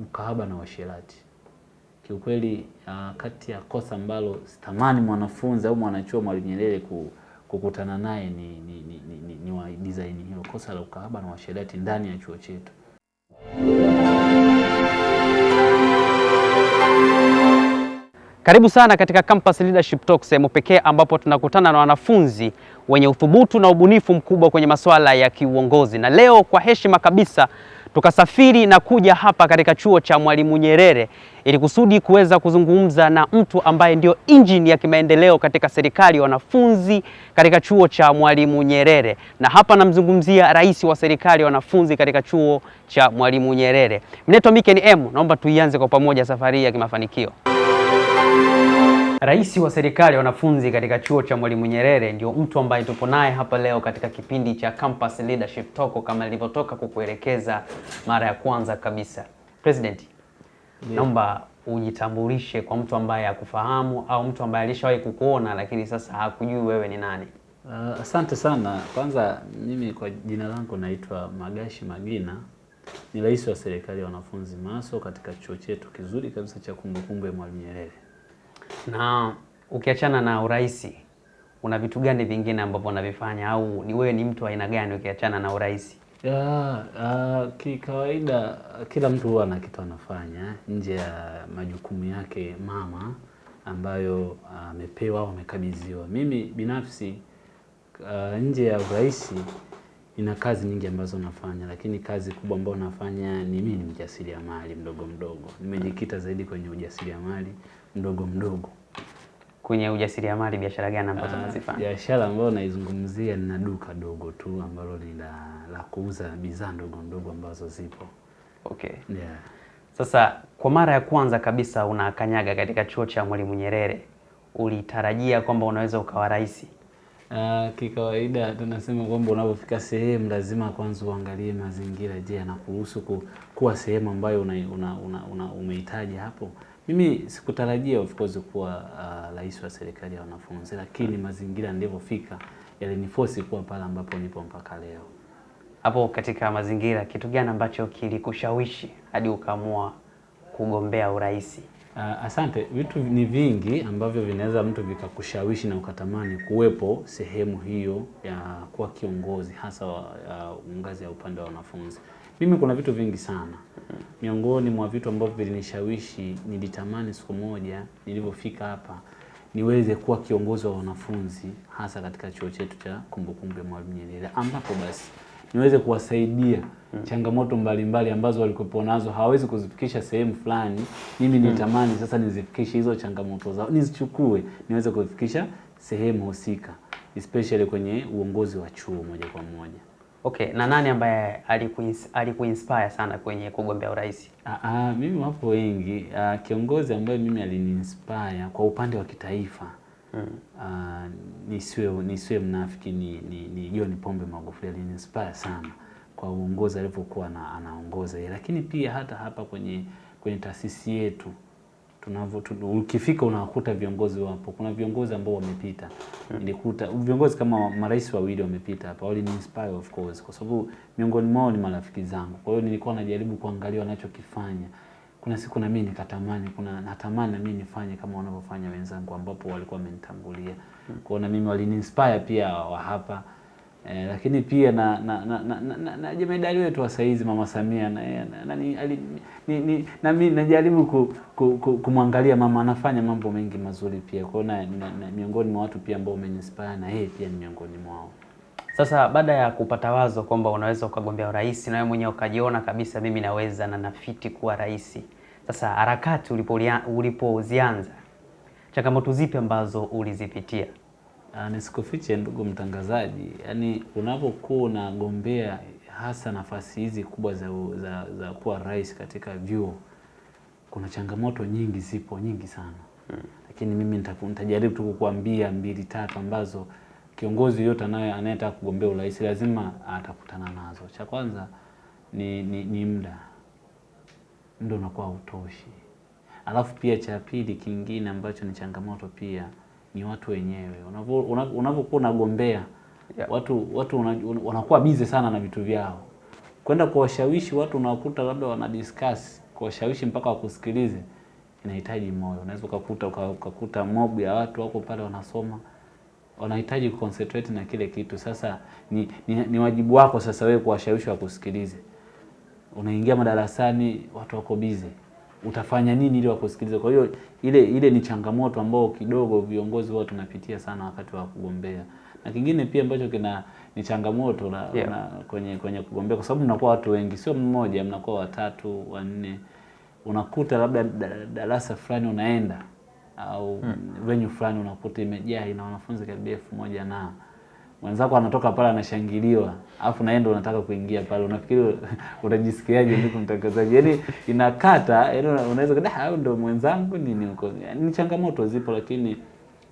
ukahaba na uasherati. Kiukweli kati ya kosa ambalo sitamani mwanafunzi au mwanachuo Mwalimu Nyerere kukutana naye ni wa design hilo, kosa la ukahaba na uasherati ndani ya chuo chetu. Karibu sana katika Campus Leadership Talk, sehemu pekee ambapo tunakutana na wanafunzi wenye uthubutu na ubunifu mkubwa kwenye masuala ya kiuongozi. Na leo kwa heshima kabisa tukasafiri na kuja hapa katika chuo cha Mwalimu Nyerere ili kusudi kuweza kuzungumza na mtu ambaye ndio injini ya kimaendeleo katika serikali ya wanafunzi katika chuo cha Mwalimu Nyerere. Na hapa namzungumzia rais wa serikali ya wanafunzi katika chuo cha Mwalimu Nyerere. Mnaitwa Miken M, naomba tuianze kwa pamoja safari ya kimafanikio. Rais wa serikali ya wanafunzi katika chuo cha Mwalimu Nyerere ndio mtu ambaye tupo naye hapa leo katika kipindi cha Campus Leadership Talk kama nilivyotoka kukuelekeza mara ya kwanza kabisa. President, naomba ujitambulishe kwa mtu ambaye hakufahamu au mtu ambaye alishawahi kukuona lakini sasa hakujui wewe ni nani. Asante sana. Kwanza mimi kwa jina langu naitwa Magashi Magina. Ni rais wa serikali ya wanafunzi MASO katika chuo chetu kizuri kabisa cha kumbukumbu ya Mwalimu Nyerere. Na ukiachana na uraisi, una vitu gani vingine ambavyo unavifanya au ni wewe ni mtu aina gani ukiachana na uraisi? Kikawaida kila mtu huwa ana kitu anafanya nje ya majukumu yake mama ambayo amepewa au amekabidhiwa. Mimi binafsi nje ya uraisi nina kazi nyingi ambazo nafanya, lakini kazi kubwa ambayo nafanya ni mimi ni mjasiriamali mdogo mdogo. Nimejikita zaidi kwenye ujasiriamali mdogo mdogo. Kwenye ujasiriamali biashara gani ambazo unazifanya? Biashara ambayo naizungumzia ni duka dogo tu ambalo ni la kuuza bidhaa ndogo ndogo ambazo zipo. Okay. Yeah. Sasa kwa mara ya kwanza kabisa unakanyaga katika chuo cha Mwalimu Nyerere, ulitarajia kwamba unaweza ukawa rais? Kikawaida tunasema kwamba unapofika sehemu lazima kwanza uangalie mazingira. Je, yanakuruhusu kuwa sehemu ambayo umehitaji hapo? Mimi sikutarajia of course kuwa rais wa serikali ya wanafunzi, lakini mazingira nilivyofika yaliniforce kuwa pale ambapo nipo mpaka leo. Hapo katika mazingira kitu gani ambacho kilikushawishi hadi ukaamua kugombea urais? Asante. Vitu ni vingi ambavyo vinaweza mtu vikakushawishi na ukatamani kuwepo sehemu hiyo ya kuwa kiongozi hasa ngazi ya upande wa wanafunzi. Mimi kuna vitu vingi sana. Miongoni mwa vitu ambavyo vilinishawishi, nilitamani siku moja nilipofika hapa niweze kuwa kiongozi wa wanafunzi hasa katika chuo chetu cha kumbukumbu ya Mwalimu Nyerere, ambapo basi niweze kuwasaidia changamoto mbalimbali ambazo walikuwa nazo hawezi kuzifikisha sehemu fulani. Mimi nitamani sasa nizifikishe hizo changamoto zao, nizichukue niweze kuzifikisha sehemu husika, especially kwenye uongozi wa chuo moja kwa moja. Okay, na nani ambaye alikuinspire sana kwenye kugombea urais? Mimi wapo wengi. Kiongozi ambaye mimi aliniinspire kwa upande wa kitaifa, nisiwe mnafiki, ni John Pombe Magufuli. Aliniinspire sana kwa uongozi alivyokuwa anaongoza yeye, lakini pia hata hapa kwenye taasisi yetu ukifika unakuta viongozi wapo. Kuna viongozi ambao wamepita. Nilikuta viongozi kama marais wawili wamepita hapa, waliniinspire of course kwa sababu miongoni mwao ni marafiki zangu. Kwa hiyo nilikuwa najaribu kuangalia wanachokifanya. Kuna siku na mimi nikatamani, natamani na mimi nifanye kama wanavyofanya wenzangu ambapo walikuwa wamenitangulia. Kwa hiyo na mimi waliniinspire pia wa hapa. Lakini pia na jemedari wetu wa saizi Mama Samia na mimi najaribu kumwangalia mama, anafanya mambo mengi mazuri pia. Kwa hiyo na miongoni mwa watu pia ambao wameniinspire na yeye pia ni miongoni mwao. Sasa baada ya kupata wazo kwamba unaweza ukagombea urais na wewe mwenyewe ukajiona kabisa mimi naweza na nafiti kuwa rais. Sasa harakati ulipozianza, changamoto zipi ambazo ulizipitia? Nisikufiche ndugu mtangazaji, yani unapokuwa unagombea hasa nafasi hizi kubwa za kuwa rais katika vyuo, kuna changamoto nyingi, zipo nyingi sana. Lakini mimi nitajaribu tu kukuambia 2-3 ambazo kiongozi yote anayetaka kugombea urais lazima atakutana nazo. Cha kwanza ni muda unakuwa hautoshi. Alafu pia cha pili kingine ambacho ni changamoto pia ni watu wenyewe. Unapokuwa unagombea, watu wanakuwa busy sana na vitu vyao. Kwenda kuwashawishi watu unakuta labda wana discuss kuwashawishi mpaka wakusikilize inahitaji moyo. Unaweza ukakuta mob ya watu wako pale wanasoma, wanahitaji kuconcentrate na kile kitu. Sasa ni wajibu wako sasa wewe kuwashawishi wakusikilize. Unaingia madarasani, watu wako busy. Utafanya nini ili wakusikilize? Kwa hiyo ile ni changamoto ambao kidogo viongozi wao tunapitia sana wakati wa kugombea. Na kingine pia ambacho ni changamoto kwenye kugombea, kwa sababu mnakuwa watu wengi, sio mmoja, mnakuwa 3, 4. Unakuta labda darasa fulani unaenda au venue fulani unakuta imejaa ina wanafunzi karibia 1000 na mwenzako anatoka pale anashangiliwa, alafu naenda unataka kuingia pale, unafikiri unajisikiaje ndugu mtangazaji? Yaani inakata, yaani unaweza kada hao ndio mwenzangu nini huko. Ni changamoto zipo, lakini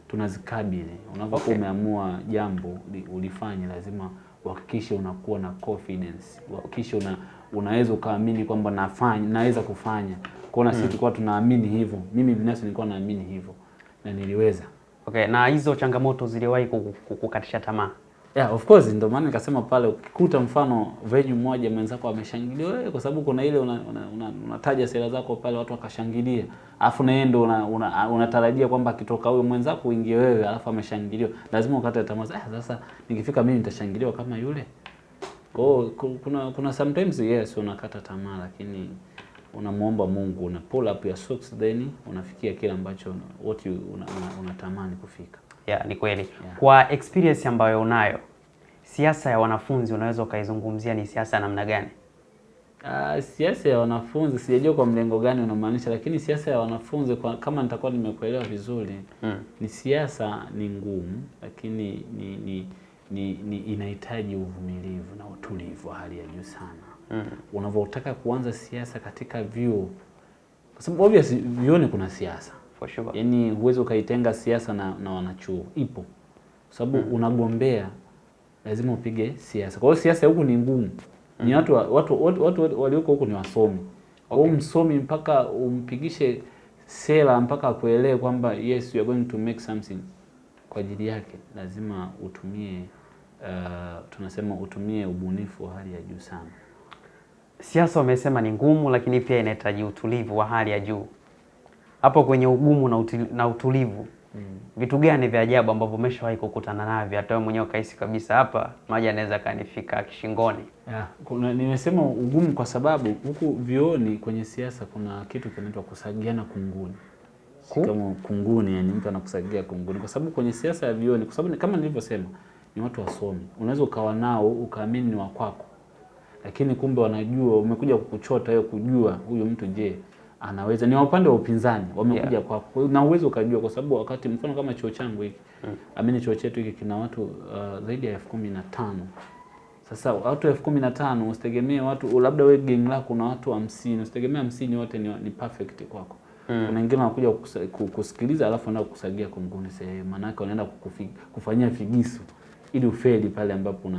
tunazikabili. Unapokuwa umeamua jambo ulifanye, lazima uhakikishe unakuwa na confidence, uhakikishe unaweza ukaamini kwamba naweza kufanya. Kwa sisi tulikuwa tunaamini hivyo. Mimi binafsi nilikuwa naamini hivyo na niliweza. Okay, na hizo changamoto ziliwahi kukukatisha tamaa? Yeah, of course, ndio maana nikasema pale ukikuta mfano venue moja mwenzako ameshangilia wewe, kwa sababu kuna ile unataja sera zako pale watu wakashangilia. Alafu na yeye ndio unatarajia kwamba akitoka huyo mwenzako uingie wewe, alafu ameshangiliwa. Lazima ukate tamaa. Sasa nikifika mimi nitashangiliwa kama yule. Kwa hiyo kuna sometimes yes unakata tamaa, lakini unamuomba Mungu, una pull up your socks, then unafikia kile ambacho unatamani kufika. Yeah, ni kweli. Yeah. Kwa experience ambayo unayo, siasa ya wanafunzi unaweza ukaizungumzia ni siasa namna gani? Siasa ya wanafunzi sijajua kwa mlengo gani unamaanisha, lakini siasa ya wanafunzi kama nitakuwa nimekuelewa vizuri, ni siasa ni ngumu, lakini ni inahitaji uvumilivu na utulivu wa hali ya juu sana. Unapotaka kuanza siasa katika vyuo, kwa sababu obviously vyuoni kuna siasa. For sure. Yaani huwezi ukaitenga siasa na wanachuo. Ipo. Kwa sababu unagombea lazima upige siasa. Kwa hiyo siasa huku ni ngumu. Ni watu walioko huku ni wasomi. Kwa hiyo msomi mpaka umpigishe sera mpaka akuelewe kwamba yes you are going to make something kwa ajili yake, lazima utumie tunasema utumie ubunifu wa hali ya juu sana. Siasa wamesema ni ngumu, lakini pia inahitaji utulivu wa hali ya juu. Hapo kwenye ugumu na utulivu, vitu gani vya ajabu ambavyo umeshawahi kukutana navyo hata wewe mwenyewe ukahisi kabisa hapa maji yanaweza kanifika kishingoni? Nimesema ugumu kwa sababu huku vioni kwenye siasa kuna kitu kinaitwa kusagiana kunguni. Kama kunguni, yani mtu anakusagia kunguni, kwa sababu kwenye siasa ya vioni, kwa sababu kama nilivyosema ni watu wasomi. Unaweza ukawa nao ukaamini ni wa kwako, lakini kumbe wanajua umekuja kukuchota wewe kujua huyu mtu je anaweza, ni upande wa upinzani wamekuja kwako na uwezo ukajua, kwa sababu wakati mfano kama chuo changu hiki amini chuo chetu hiki kina watu zaidi ya 15,000. Sasa watu 15,000 usitegemee watu labda wewe gang lako kuna watu 50, usitegemee 50 wote ni perfect kwako. Kuna wengine wanakuja kusikiliza alafu wanaenda kukusagia kunguni sehemu, maana yake wanaenda kufanyia figisu ili ufeli pale ambapo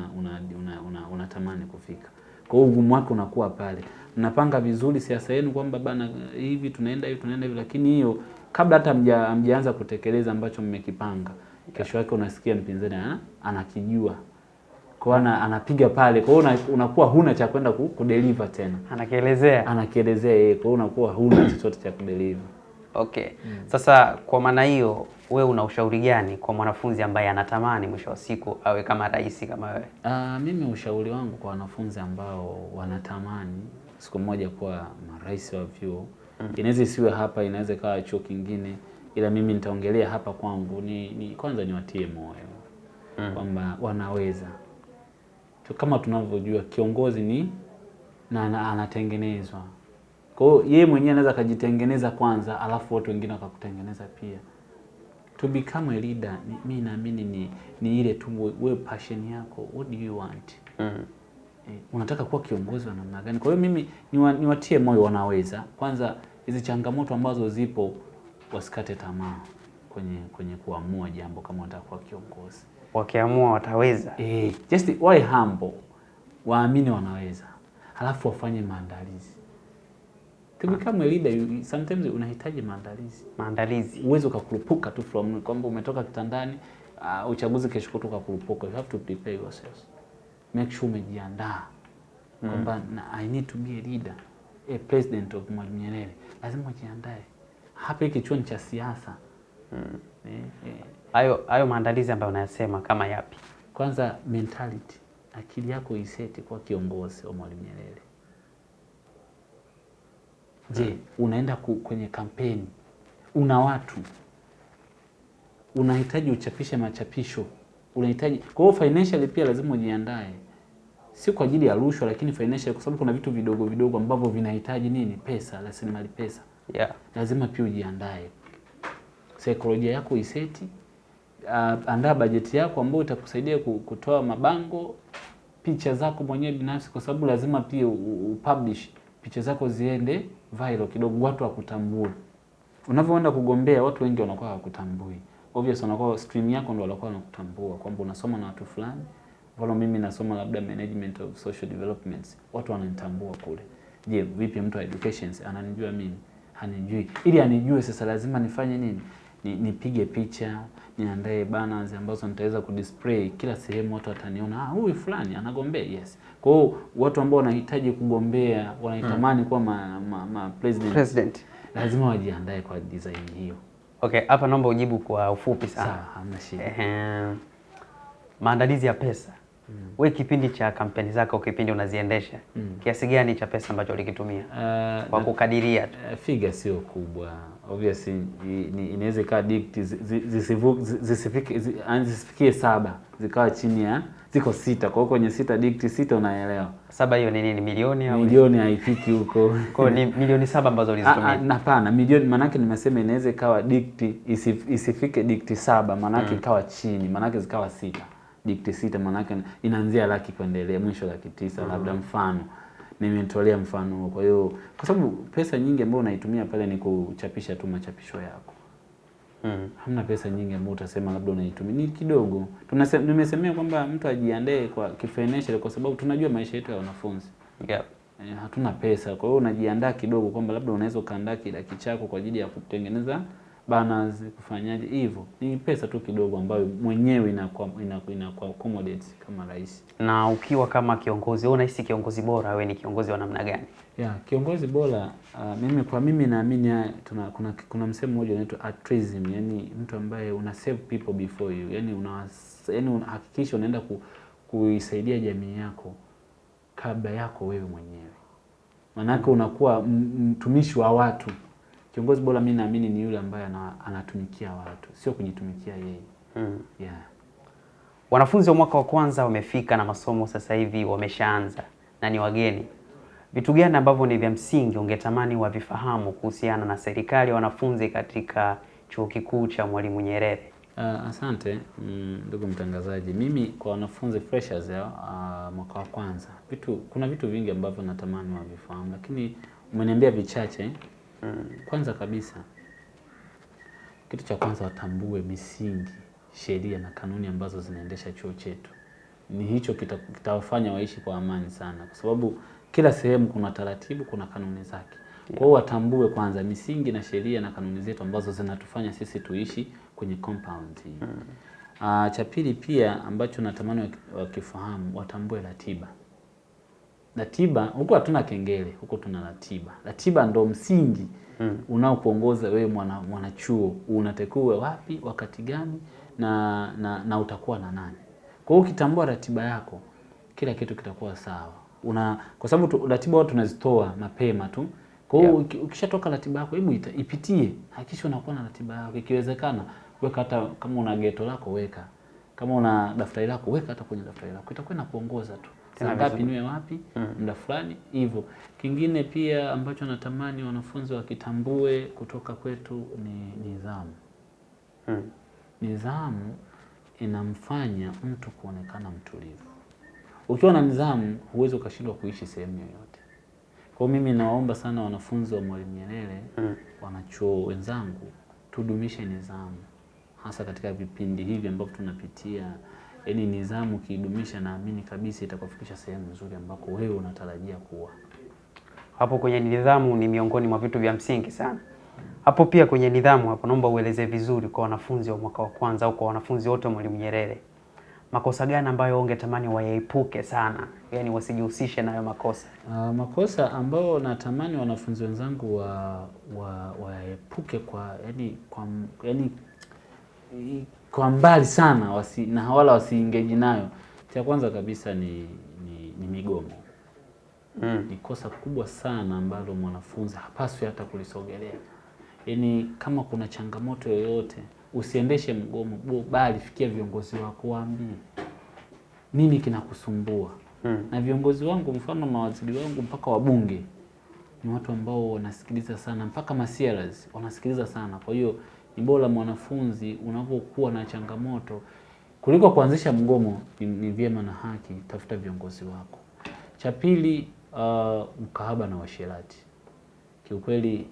unatamani kufika. Kwa hiyo ugumu wake unakuwa pale. Mnapanga vizuri siasa yenu kwamba bana hivi tunaenda hivi, lakini hiyo kabla hata hamjaanza kutekeleza ambacho mmekipanga, kesho yake unasikia mpinzani anakijua. Kwa anapiga pale. Kwa hiyo unakuwa huna cha kwenda kudeliver tena. Anakielezea yeye. Kwa hiyo unakuwa huna chochote cha kudeliver. Okay. Sasa kwa maana hiyo wewe una ushauri gani kwa mwanafunzi ambaye anatamani mwisho wa siku awe kama rais kama wewe? Mimi ushauri wangu kwa wanafunzi ambao wanatamani siku moja kuwa marais wa vyuo, inaweza isiwe hapa, inaweza kawa chuo kingine, ila mimi nitaongelea hapa kwangu, ni kwanza niwatie moyo kwamba wanaweza. Kama tunavyojua kiongozi ni anatengenezwa. Kwa hiyo yeye mwenyewe anaweza kujitengeneza kwanza, alafu watu wengine wakakutengeneza pia. To become a leader, mimi naamini ni ile tu wewe passion yako, what do you want? Unataka kuwa kiongozi wa namna gani? Kwa hiyo mimi niwatie moyo wanaweza. Kwanza hizi changamoto ambazo zipo wasikate tamaa kwenye kuamua jambo kama unataka kuwa kiongozi. Wakiamua wataweza. Just why humble. Waamini wanaweza. Halafu wafanye maandalizi. To become a leader, sometimes unahitaji maandalizi. Uwezo ukakurupuka tu from kwamba umetoka kitandani, uchaguzi kesho kutoka kurupuka. You have to prepare yourself. Make sure umejiandaa. Kwamba I need to be a leader. president of Mwalimu Nyerere, lazima ujiandae. Hapa hiki chuo ni cha siasa. Hayo maandalizi ambayo unayasema kama yapi? Kwanza mentality, akili yako iseti kwa kiongozi wa Mwalimu Nyerere. Je, unaenda kwenye kampeni, una watu, unahitaji uchapishe machapisho, unahitaji, kwa hiyo financially pia lazima ujiandae, si kwa ajili ya rushwa, lakini financially, kwa sababu kuna vitu vidogo vidogo ambavyo vinahitaji nini? Pesa, rasilimali pesa. Lazima pia ujiandae, saikolojia yako iseti. Andaa bajeti yako ambayo itakusaidia kutoa mabango, picha zako mwenyewe binafsi, kwa sababu lazima pia upublish picha zako ziende viral kidogo, watu wakutambue. Unavyoenda kugombea, watu wengi wanakuwa hawakutambui. Obviously wanakuwa stream yako ndio wanakuwa wanakutambua kwamba unasoma na watu fulani. Wala mimi nasoma labda management of social developments, watu wananitambua kule. Je, vipi mtu wa education ananijua mimi? Hanijui. Ili anijue sasa lazima nifanye nini? Nipige picha, niandae banners ambazo nitaweza kudisplay kila sehemu, watu wataniona, huyu fulani anagombea. Yes. Kwa hiyo watu ambao wanahitaji kugombea, wanaitamani kuwa president, lazima wajiandae kwa design hiyo. Okay, hapa naomba ujibu kwa ufupi sana. Sawa, hamna shida. Maandalizi ya pesa. Wewe kipindi cha kampeni zako, kipindi unaziendesha, kiasi gani cha pesa ambacho ulikitumia? Kwa kukadiria tu. Figure sio kubwa. Obviously inaweza ikawa dikti zisifikie 7, zikawa chini ya ziko 6. Kwa hiyo kwenye 6 dikti 6 unaelewa. 7 hiyo ni nini? Milioni au? Milioni haifiki huko. Kwa hiyo ni milioni 7 ambazo ulizitumia. Hapana, milioni maana yake nimesema inaweza ikawa dikti isifike dikti 7, maana yake ikawa chini, maana yake zikawa 6. Dikti 6 maana yake inaanzia laki kuendelea, mwisho laki 9 labda, mfano. Nimetolea mfano. Kwa hiyo kwa sababu pesa nyingi ambayo unaitumia pale ni kuchapisha tu machapisho yako. Hamna pesa nyingi ambayo utasema labda unaitumia, ni kidogo. Nimesemea kwamba mtu ajiandae kwa financial, kwa sababu tunajua maisha yetu ya wanafunzi. Hatuna pesa. Kwa hiyo unajiandaa kidogo kwamba labda unaweza kaandaa kidaki chako kwa ajili ya kutengeneza banners, kufanyaje hivyo. Ni pesa tu kidogo ambayo mwenyewe inakuwa accommodate kama rais. Na ukiwa kama kiongozi, wewe unahisi kiongozi bora wewe ni kiongozi wa namna gani? Kiongozi bora, mimi naamini kuna msemo mmoja unaitwa altruism, yani mtu ambaye una save people before you, yani unahakikisha unaenda kuisaidia jamii yako kabla yako wewe mwenyewe. Maana yake unakuwa mtumishi wa watu. Kiongozi bora mimi naamini ni yule ambaye anatumikia watu, sio kujitumikia yeye. Wanafunzi wa mwaka wa kwanza wamefika na masomo sasa hivi wameshaanza na ni wageni. Vitu gani ambavyo ni vya msingi ungetamani wavifahamu kuhusiana na serikali ya wanafunzi katika Chuo Kikuu cha Mwalimu Nyerere? Asante ndugu mtangazaji. Mimi kwa wanafunzi freshers mwaka wa kwanza, kuna vitu vingi ambavyo natamani wavifahamu, lakini umeniambia vichache. Kwanza kabisa, kitu cha kwanza watambue misingi, sheria na kanuni ambazo zinaendesha chuo chetu. Ni hicho kitawafanya waishi kwa amani sana, kwa sababu kila sehemu kuna taratibu, kuna kanuni zake. Kwa hiyo watambue kwanza misingi na sheria na kanuni zetu ambazo zinatufanya sisi tuishi kwenye compound hii. Cha pili pia ambacho natamani wakifahamu, watambue ratiba. Ratiba, huko hatuna kengele, huko tuna ratiba. Ratiba ndo msingi unaokuongoza wewe mwanachuo, unatakiwa wapi, wakati gani na utakuwa na nani. Kwa hiyo ukitambua ratiba yako, kila kitu kitakuwa sawa. Kwa sababu ratiba watu tunazitoa mapema tu. Kwa hiyo ukishatoka ratiba yako, hebu ipitie, hakikisha unakuwa na ratiba yako. Ikiwezekana weka hata kama una geto lako weka. Kama una daftari lako weka hata kwenye daftari lako. Itakuwa inakuongoza tu. Saa ngapi niwe wapi, muda fulani hivyo. Kingine pia ambacho natamani wanafunzi wakitambue kutoka kwetu ni nidhamu. Nidhamu inamfanya mtu kuonekana mtulivu. Ukiwa na nidhamu huwezi ukashindwa kuishi sehemu yoyote. Kwa mimi nawaomba sana wanafunzi wa Mwalimu Nyerere, wanachuo wenzangu, tudumishe nidhamu. Hasa katika vipindi hivi ambavyo tunapitia. Yaani nidhamu kidumisha, naamini kabisa itakufikisha sehemu nzuri ambako wewe unatarajia kuwa. Hapo kwenye nidhamu ni miongoni mwa vitu vya msingi sana. Hapo pia kwenye nidhamu hapo naomba ueleze vizuri kwa wanafunzi wa mwaka wa kwanza au kwa wanafunzi wote wa Mwalimu Nyerere. makosa gani ambayo ungetamani wayaepuke sana, yani wasijihusishe nayo makosa? Makosa ambayo natamani wanafunzi wenzangu waepuke kwa mbali sana, na wala wasiengage nayo. Cha kwanza kabisa ni migomo. Ni kosa kubwa sana ambalo mwanafunzi hapaswi hata kulisogelea. Yaani kama kuna changamoto yoyote, usiendeshe mgomo, bali fikia viongozi wako, waambie nini kinakusumbua. Na viongozi wangu, mfano mawaziri wangu mpaka wabunge, ni watu ambao wanasikiliza sana, mpaka ma-CRs wanasikiliza sana. Kwa hiyo ni bora mwanafunzi unapokuwa na changamoto, kuliko kuanzisha mgomo, ni vyema na haki tafuta viongozi wako. Cha pili, mkahaba na uasherati. Kiukweli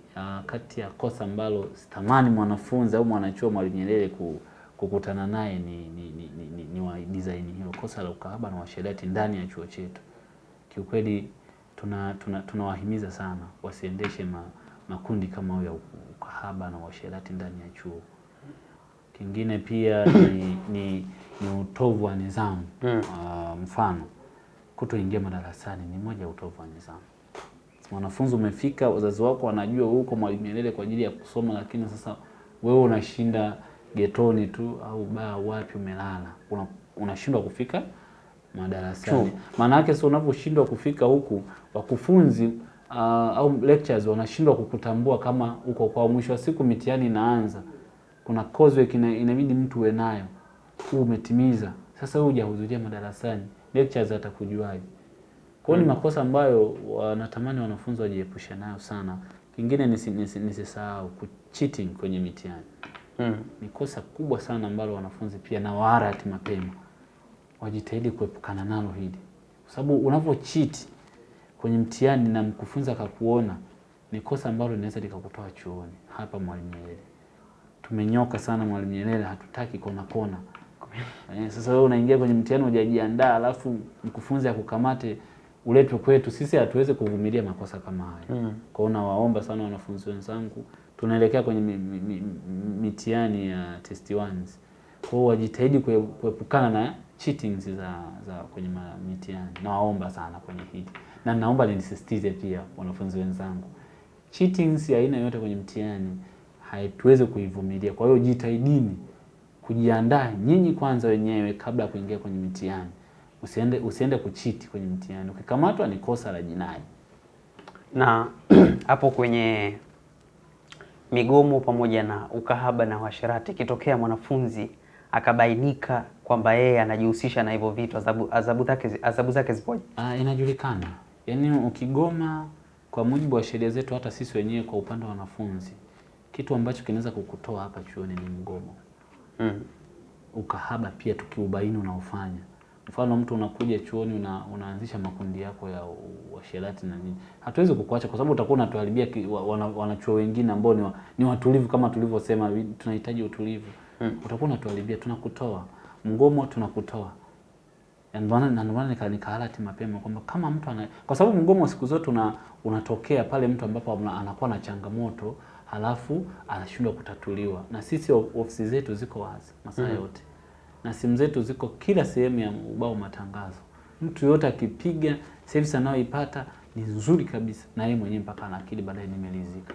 kati ya kosa ambalo sitamani mwanafunzi au mwanachuo Mwalimu Nyerere kukutana naye ni wa design hiyo, kosa la ukahaba na uasherati ndani ya chuo chetu. Kiukweli tunawahimiza sana wasiendeshe makundi kama hayo ya ukahaba na uasherati ndani ya chuo. Kingine pia ni utovu wa nidhamu. Mfano, kutoingia madarasani ni moja ya utovu wa nidhamu. Mwanafunzi umefika, wazazi wako wanajua huko Mwalimu Nyerere kwa ajili ya kusoma, lakini sasa wewe unashinda getoni tu au baa wapi umelala. Unashindwa kufika madarasani. Maana yake sio unaposhindwa kufika huku, wakufunzi au lectures wanashindwa kukutambua kama uko kwa mwisho wa siku mitihani inaanza. Kuna coursework inabidi mtu uwe nayo. Umetimiza. Sasa wewe hujahudhuria madarasani, lectures atakujuaje? Kwa hiyo ni makosa ambayo wanatamani wanafunzi wajiepushe nayo sana. Kingine nisisahau cheating kwenye mitihani. Ni kosa kubwa sana ambalo wanafunzi pia na waharati mapema wajitahidi kuepukana nalo hili. Kwa sababu unapocheat kwenye mtihani na mkufunzi akakuona, ni kosa ambalo linaweza likakutoa chuoni. Hapa Mwalimu Nyerere tumenyoka sana. Mwalimu Nyerere hatutaki kona. Sasa wewe unaingia kwenye mtihani hujajiandaa, alafu mkufunzi akukamate uletwe kwetu, sisi hatuwezi kuvumilia makosa kama haya. Kwa hiyo nawaomba sana wanafunzi wenzangu, tunaelekea kwenye mitihani ya test 1. Kwa hiyo wajitahidi kuepukana na cheatings za kwenye mitihani. Nawaomba sana kwenye hili. Na naomba nisisitize pia wanafunzi wenzangu, cheatings ya aina yote kwenye mtihani hatuwezi kuivumilia. Kwa hiyo jitahidini kujiandaa nyinyi kwanza wenyewe kabla ya kuingia kwenye mitihani. Usiende kucheat kwenye mtihani. Ukikamatwa ni kosa la jinai. Na hapo kwenye migomo pamoja na ukahaba na uasherati, kitokea mwanafunzi akabainika kwamba yeye anajihusisha na hivyo vitu, adhabu zake zipoje? Inajulikana. Yaani ukigoma, kwa mujibu wa sheria zetu, hata sisi wenyewe kwa upande wa wanafunzi, kitu ambacho kinaweza kukutoa hapa chuoni ni mgomo. Ukahaba pia tukiubaini unaofanya. Mfano mtu unakuja chuoni unaanzisha makundi yako ya uasherati na nini, hatuwezi kukuacha, kwa sababu utakuwa unatuharibia wanachuo wengine ambao ni watulivu. Kama tulivyosema, tunahitaji utulivu. Utakuwa unatuharibia, tunakutoa mgomo, tunakutoa. Ndio maana nikahalati mapema kwamba kama mtu kwa sababu mgomo siku zote unatokea pale mtu ambapo anakuwa na changamoto halafu anashindwa kutatuliwa. Na sisi ofisi zetu ziko wazi masaa yote. Na simu zetu ziko kila sehemu ya ubao matangazo. Mtu yote akipiga service anayoipata ni nzuri kabisa, na yeye mwenyewe mpaka anakili baadaye nimelizika.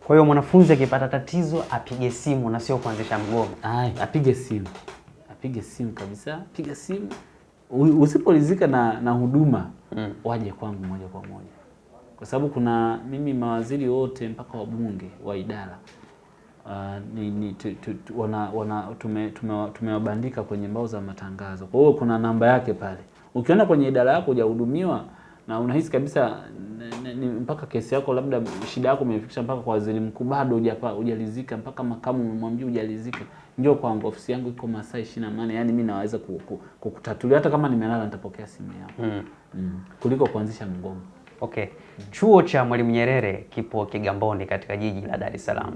Kwa hiyo mwanafunzi akipata tatizo apige simu na sio kuanzisha mgomo. Apige simu. Apige simu kabisa, piga simu. Usipolizika na huduma, waje kwangu moja kwa moja. Kwa sababu kuna mimi mawaziri wote mpaka wabunge wa idara tumewabandika kwenye mbao za matangazo. Kwa hiyo kuna namba yake pale. Ukiona kwenye idara yako hujahudumiwa na unahisi kabisa mpaka kesi yako, labda shida yako umefikisha mpaka kwa waziri mkuu, bado hujalizika, mpaka makamu umemwambia hujalizika, njoo kwangu, ofisi yangu iko masaa 24. Yaani mimi naweza kukutatulia, hata kama nimelala nitapokea simu yako. Kuliko kuanzisha mgomo. Okay. Chuo cha Mwalimu Nyerere kipo Kigamboni katika jiji la Dar es Salaam.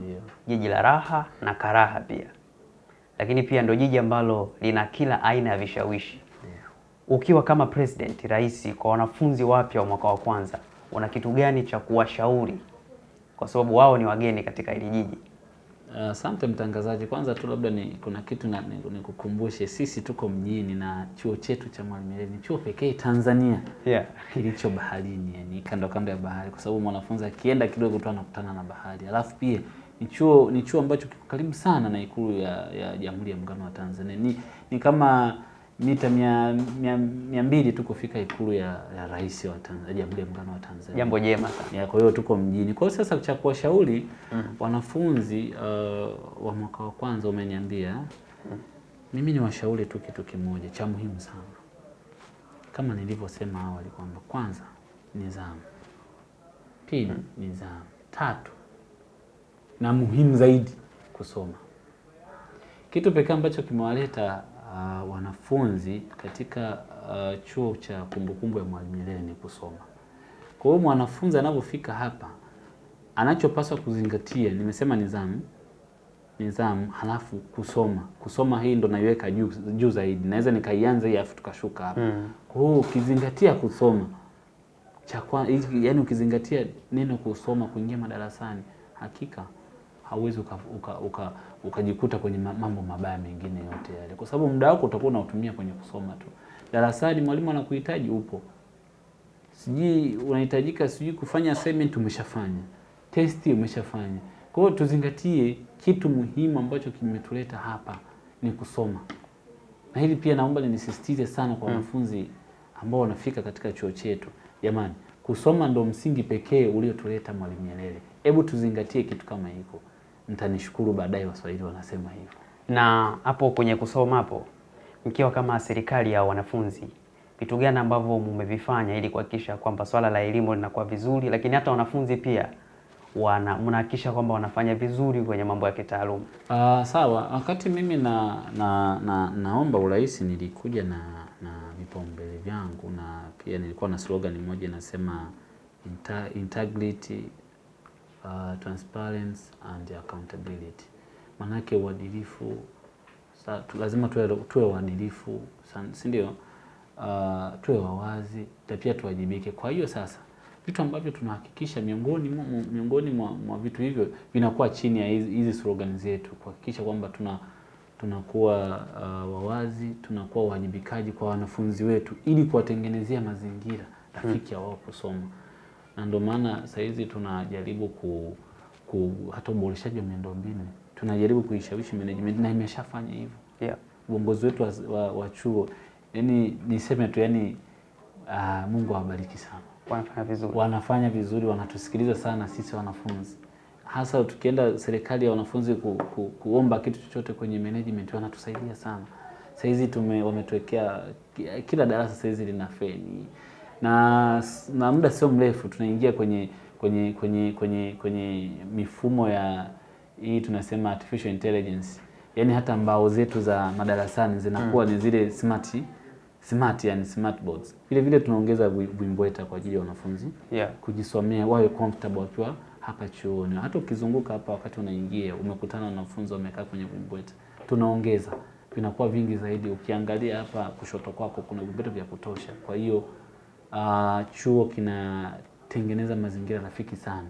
Jiji la raha na karaha pia. Lakini pia ndio jiji ambalo lina kila aina ya vishawishi. Ukiwa kama president, rais, kwa wanafunzi wapya wa mwaka wa kwanza, una kitu gani cha kuwashauri? Kwa sababu wao ni wageni katika hili jiji. Asante mtangazaji, kwanza tu labda kuna kitu nikukumbushe, sisi tuko mjini na chuo chetu cha Mwalimu Nyerere ni chuo pekee Tanzania kilicho baharini, yani kando kando ya bahari, kwa sababu mwanafunzi akienda kidogo tu anakutana na bahari. Alafu pia ni chuo ambacho kiko karibu sana na Ikulu ya Jamhuri ya Muungano wa Tanzania. Ni kama mita 200 tu kufika Ikulu ya Rais wa Tanzania, Jamhuri ya Muungano wa Tanzania. Jambo jema sana. Kwa hiyo tuko mjini. Kwa hiyo sasa cha kuwashauri wanafunzi wa mwaka wa kwanza umeniambia, mimi ni washauri tu kitu kimoja cha muhimu sana. Kama nilivyosema awali kwamba kwanza nidhamu, pili nidhamu, tatu na muhimu zaidi kusoma. Kitu pekee ambacho kimewaleta wanafunzi katika chuo cha kumbukumbu ya Mwalimu Nyerere ni kusoma. Kwa hiyo mwanafunzi anapofika hapa anachopaswa kuzingatia, nimesema nidhamu, halafu kusoma. Kusoma hii ndo naiweka juu zaidi. Naweza nikaianza hii afu tukashuka hapa. Kwa hiyo ukizingatia kusoma, yani ukizingatia neno kusoma, kuingia madarasani, hakika hauwezi ukajikuta kwenye mambo mabaya mengine yote yale, kwa sababu muda wako utakuwa unautumia kwenye kusoma tu. Darasani mwalimu anakuhitaji, upo. Sijui unahitajika kufanya assignment, umeshafanya. Testi umeshafanya. Kwa hiyo tuzingatie kitu muhimu ambacho kimetuleta hapa ni kusoma. Na hili pia naomba nisisitize sana kwa wanafunzi ambao wanafika katika chuo chetu. Jamani, kusoma ndo msingi pekee uliotuleta Mwalimu Nyerere. Hebu tuzingatie kitu kama hiko. Mtanishukuru baadaye, Waswahili wanasema hivyo. Na hapo kwenye kusoma hapo, mkiwa kama serikali ya wanafunzi, vitu gani ambavyo mmevifanya ili kuhakikisha kwamba swala la elimu linakuwa vizuri, lakini hata wanafunzi pia mnahakikisha kwamba wanafanya vizuri kwenye mambo ya kitaaluma? Sawa, wakati mimi naomba urais nilikuja na vipaumbele vyangu, na pia nilikuwa na slogan moja inasema integrity, transparency and accountability. Manake uadilifu, lazima tuwe waadilifu, si ndio? Tuwe wawazi, na pia tuwajibike. Kwa hiyo sasa vitu ambavyo tunahakikisha miongoni mwa vitu hivyo vinakuwa chini ya hizi slogan zetu, kuhakikisha kwamba tunakuwa wawazi, tunakuwa wajibikaji kwa wanafunzi wetu ili kuwatengenezea mazingira rafiki ya wao kusoma. Na ndio maana sasa hizi tunajaribu hata uboreshaji wa miundombinu tunajaribu kuishawishi management, na imeshafanya hivyo. Uongozi wetu wa chuo, yani niseme tu, yani Mungu awabariki sana. Wanafanya vizuri, wanatusikiliza sana sisi wanafunzi. Hasa tukienda serikali ya wanafunzi kuomba kitu chochote kwenye management, wanatusaidia sana. Sasa hizi wametuwekea kila darasa sasa hizi lina feni. Na muda sio mrefu tunaingia kwenye mifumo ya hii tunasema artificial intelligence. Yaani hata mbao zetu za madarasani zinakuwa ni zile smart, yani smart boards. Vile tunaongeza vimbweta kwa ajili ya wanafunzi kujisomea, wawe comfortable wakiwa hapa chuoni. Hata ukizunguka hapa wakati unaingia umekutana na wanafunzi wamekaa kwenye vimbweta, tunaongeza vinakuwa vingi zaidi. Ukiangalia hapa kushoto kwako kuna vimbweta vya kutosha. Kwa hiyo chuo kinatengeneza mazingira rafiki sana.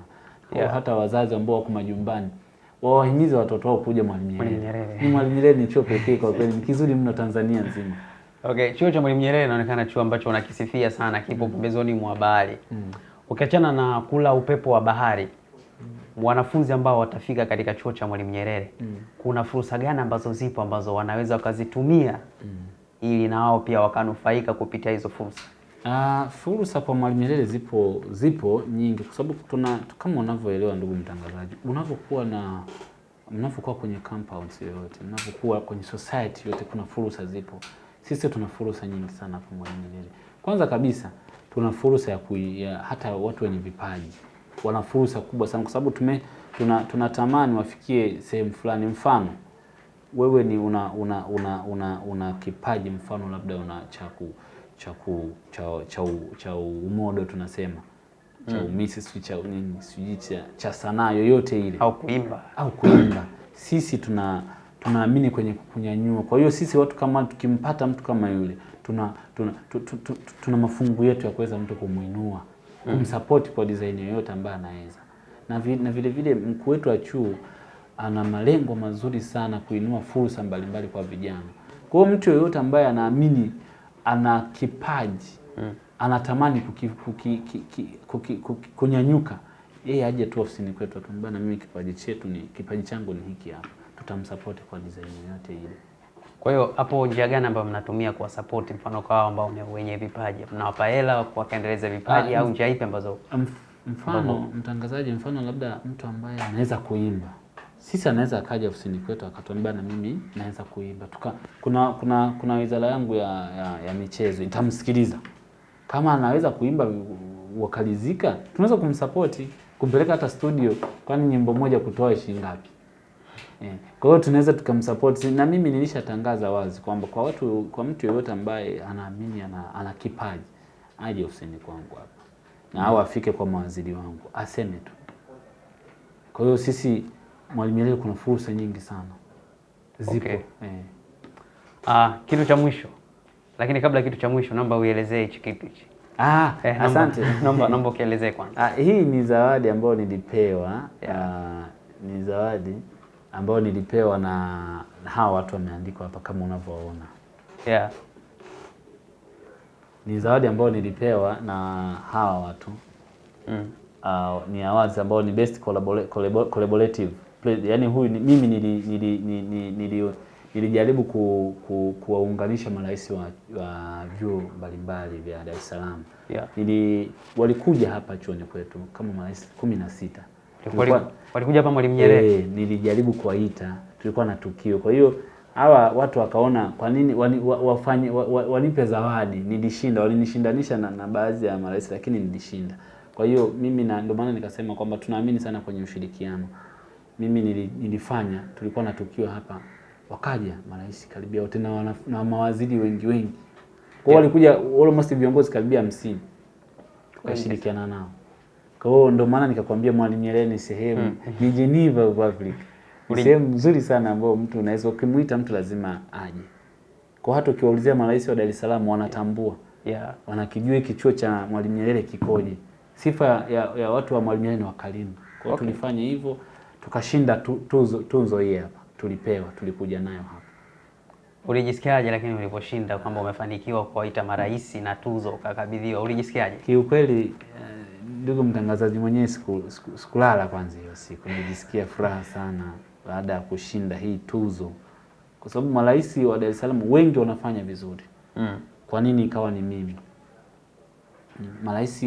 Kwa hata wazazi ambao wako majumbani wawahimize watoto wao kuja Mwalimu Nyerere. Mwalimu Nyerere ni chuo pekee kwa kweli, ni kizuri mno Tanzania nzima. Chuo cha Mwalimu Nyerere inaonekana chuo ambacho wanakisifia sana, kipo pembezoni mwa bahari. Ukiachana na kula upepo wa bahari, wanafunzi ambao watafika katika chuo cha Mwalimu Nyerere, kuna fursa gani ambazo zipo ambazo wanaweza wakazitumia ili na wao pia wakanufaika kupitia hizo fursa? Fursa kwa Mwalimu Nyerere zipo nyingi, kwa sababu kama unavyoelewa ndugu mtangazaji, mnapokuwa kwenye compounds yoyote, mnapokuwa kwenye society yote, kuna fursa zipo. Sisi tuna fursa nyingi sana kwa Mwalimu Nyerere. Kwanza kabisa tuna fursa ya hata watu wenye vipaji wana fursa kubwa sana, kwa sababu tunatamani wafikie sehemu fulani. Mfano wewe ni una kipaji, mfano labda una cha umodo tunasema, cha umisi, cha sanaa yoyote ile, au kuimba. Sisi tunaamini kwenye kunyanyua. Kwa hiyo sisi watu kama tukimpata mtu kama yule, tuna mafungu yetu ya kuweza mtu kumuinua, kumsupport kwa design yoyote ambayo anaweza. Na vile vile mkuu wetu wa chuo ana malengo mazuri sana kuinua fursa mbalimbali kwa vijana. Kwa hiyo mtu yeyote ambaye anaamini ana kipaji, anatamani kunyanyuka, yeye aje tu ofisini kwetu atuambie, mimi kipaji changu ni hiki hapa. Tutamsupport kwa design yote ile. Kwa hiyo hapo njia gani ambayo mnatumia kwa support mfano kwa hao ambao wenye vipaji? Mnawapa hela kwa kuendeleza vipaji au njia ipi ambazo mfano mtangazaji, mfano labda mtu ambaye anaweza kuimba. Sisi anaweza akaja ofisini kwetu akatuambia na mimi naweza kuimba. Kuna wizara yangu ya michezo itamsikiliza. Kama anaweza kuimba wakalizika, tunaweza kumsupport, kumpeleka hata studio, kwani nyimbo moja kutoa shilingi ngapi? Kwa hiyo tunaweza tukamsupport, na mimi nilishatangaza wazi kwamba kwa mtu yeyote ambaye anaamini ana kipaji aje ofisini kwangu hapa. Na au afike kwa mawaziri wangu, aseme tu. Kwa hiyo sisi Mwalimu Nyerere kuna fursa nyingi sana. Zipo. Okay. Kitu cha mwisho. Lakini kabla kitu cha mwisho naomba uelezee hichi kitu hichi. Asante. Naomba ukielezee kwanza. Hii ni zawadi ambayo nilipewa. Ni zawadi ambayo nilipewa na hawa watu wameandikwa hapa kama unavyoona. Ni zawadi ambayo nilipewa na hawa watu. Ni awards ambao ni best collaborative. Yaani huyu mimi nilijaribu kuwaunganisha marais wa vyuo mbalimbali vya Dar es Salaam. Walikuja hapa chuoni kwetu kama marais 16. Walikuja hapa Mwalimu Nyerere. Nilijaribu kuwaita, tulikuwa na tukio. Kwa hiyo hawa watu wakaona kwa nini wanipe zawadi. Nilishinda, walinishindanisha na baadhi ya marais lakini nilishinda. Kwa hiyo mimi ndio maana nikasema kwamba tunaamini sana kwenye ushirikiano. Mimi nilifanya, tulikuwa na tukio hapa, wakaja marais karibia wote na mawaziri wengi. Kwa hiyo walikuja almost viongozi karibia 50. Tukashirikiana nao. Kwa hiyo ndio maana nikakwambia Mwalimu Nyerere ni sehemu ni Geneva of Africa. Ni sehemu nzuri sana ambayo mtu unaweza ukimuita mtu lazima aje. Kwa hata ukiwaulizia marais wa Dar es Salaam wanatambua. Wanakijua kichuo cha Mwalimu Nyerere kikoje. Sifa ya watu wa Mwalimu Nyerere ni wakarimu. Kwa hiyo tulifanya hivyo, tukashinda tuzo hii hapa. Tulipewa, tulikuja nayo hapa. Ulijisikiaje lakini uliposhinda kwamba umefanikiwa kuwaita marais na tuzo ukakabidhiwa? Ulijisikiaje? Kiukweli ndugu mtangazaji, mwenyewe sikulala kwanza hiyo siku. Nilijisikia furaha sana baada ya kushinda hii tuzo. Kwa sababu marais wa Dar es Salaam wengi wanafanya vizuri. Kwa nini ikawa ni mimi? Marais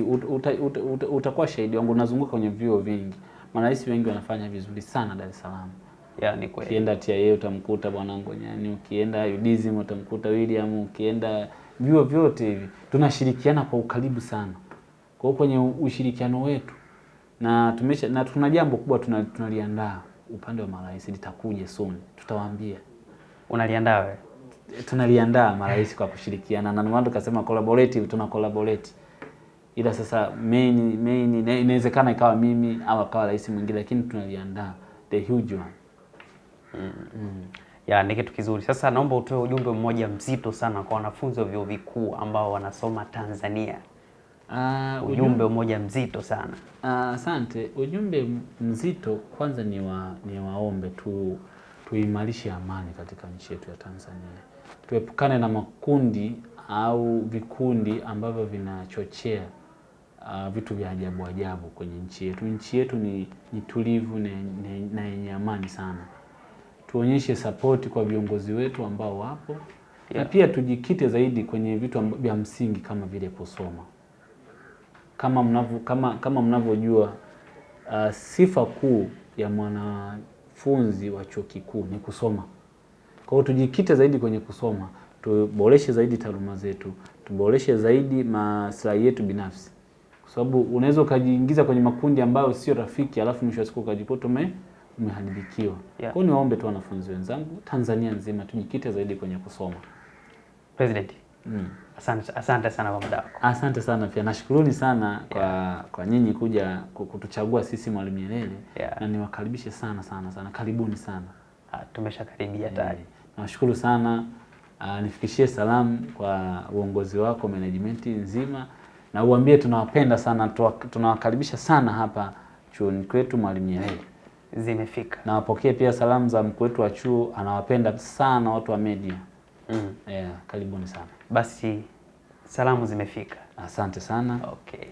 utakuwa shahidi wangu, nazunguka kwenye vyuo vingi. Marais wengi wanafanya vizuri sana Dar es Salaam. Ni kweli. Ukienda TIA utamkuta Bwana Ngonyani, ukienda UDSM utamkuta William, ukienda vyuo vyote hivi tunashirikiana kwa ukaribu sana. Kwa hiyo kwenye ushirikiano wetu na tuna jambo kubwa tunaliandaa upande wa marais, litakuja soon, tutawaambia. Unaliandaa wewe? Tunaliandaa marais kwa kushirikiana, na ndio tukasema collaborative, tuna collaborate. Ila sasa main inawezekana ikawa mimi au akawa rais mwingine, lakini tunaliandaa the huge one. Ni kitu kizuri. Sasa naomba utoe ujumbe mmoja mzito sana kwa wanafunzi wa vyuo vikuu ambao wanasoma Tanzania. Ujumbe mmoja mzito sana. Asante. Ujumbe mzito kwanza ni waombe tuimarishe amani katika nchi yetu ya Tanzania. Tuepukane na makundi au vikundi ambavyo vinachochea vitu vya ajabu kwenye nchi yetu. Nchi yetu ni tulivu na yenye amani sana. Tuonyeshe support kwa viongozi wetu ambao wapo. Na pia tujikite zaidi kwenye vitu vya msingi kama vile kusoma. Kama mnavyojua sifa kuu ya mwanafunzi wa chuo kikuu ni kusoma. Kwa hiyo tujikite zaidi kwenye kusoma, tuboreshe zaidi taaluma zetu, tuboreshe zaidi maslahi yetu binafsi. Kwa sababu unaweza ukajiingiza kwenye makundi ambayo sio rafiki, alafu mwisho wa siku ukajikuta umeharibikiwa. Kwa hiyo niwaombe tu wanafunzi wenzangu Tanzania nzima tujikite zaidi kwenye kusoma. President. Asante sana kwa muda wako. Asante sana pia. Nashukuruni sana kwa nyinyi kuja kutuchagua sisi Mwalimu Nyerere. Na niwakaribishe sana. Karibuni sana. Tumeshakaribia tayari. Nashukuru sana. Nifikishie salamu kwa uongozi wako, management nzima, na uambie tunawapenda sana, tunawakaribisha sana hapa chuoni kwetu Mwalimu Nyerere. zimefika. Na wapokee pia salamu za mkuu wetu wa chuo, anawapenda sana watu wa media. Yeah, karibuni sana. Basi salamu zimefika. Asante sana. Okay.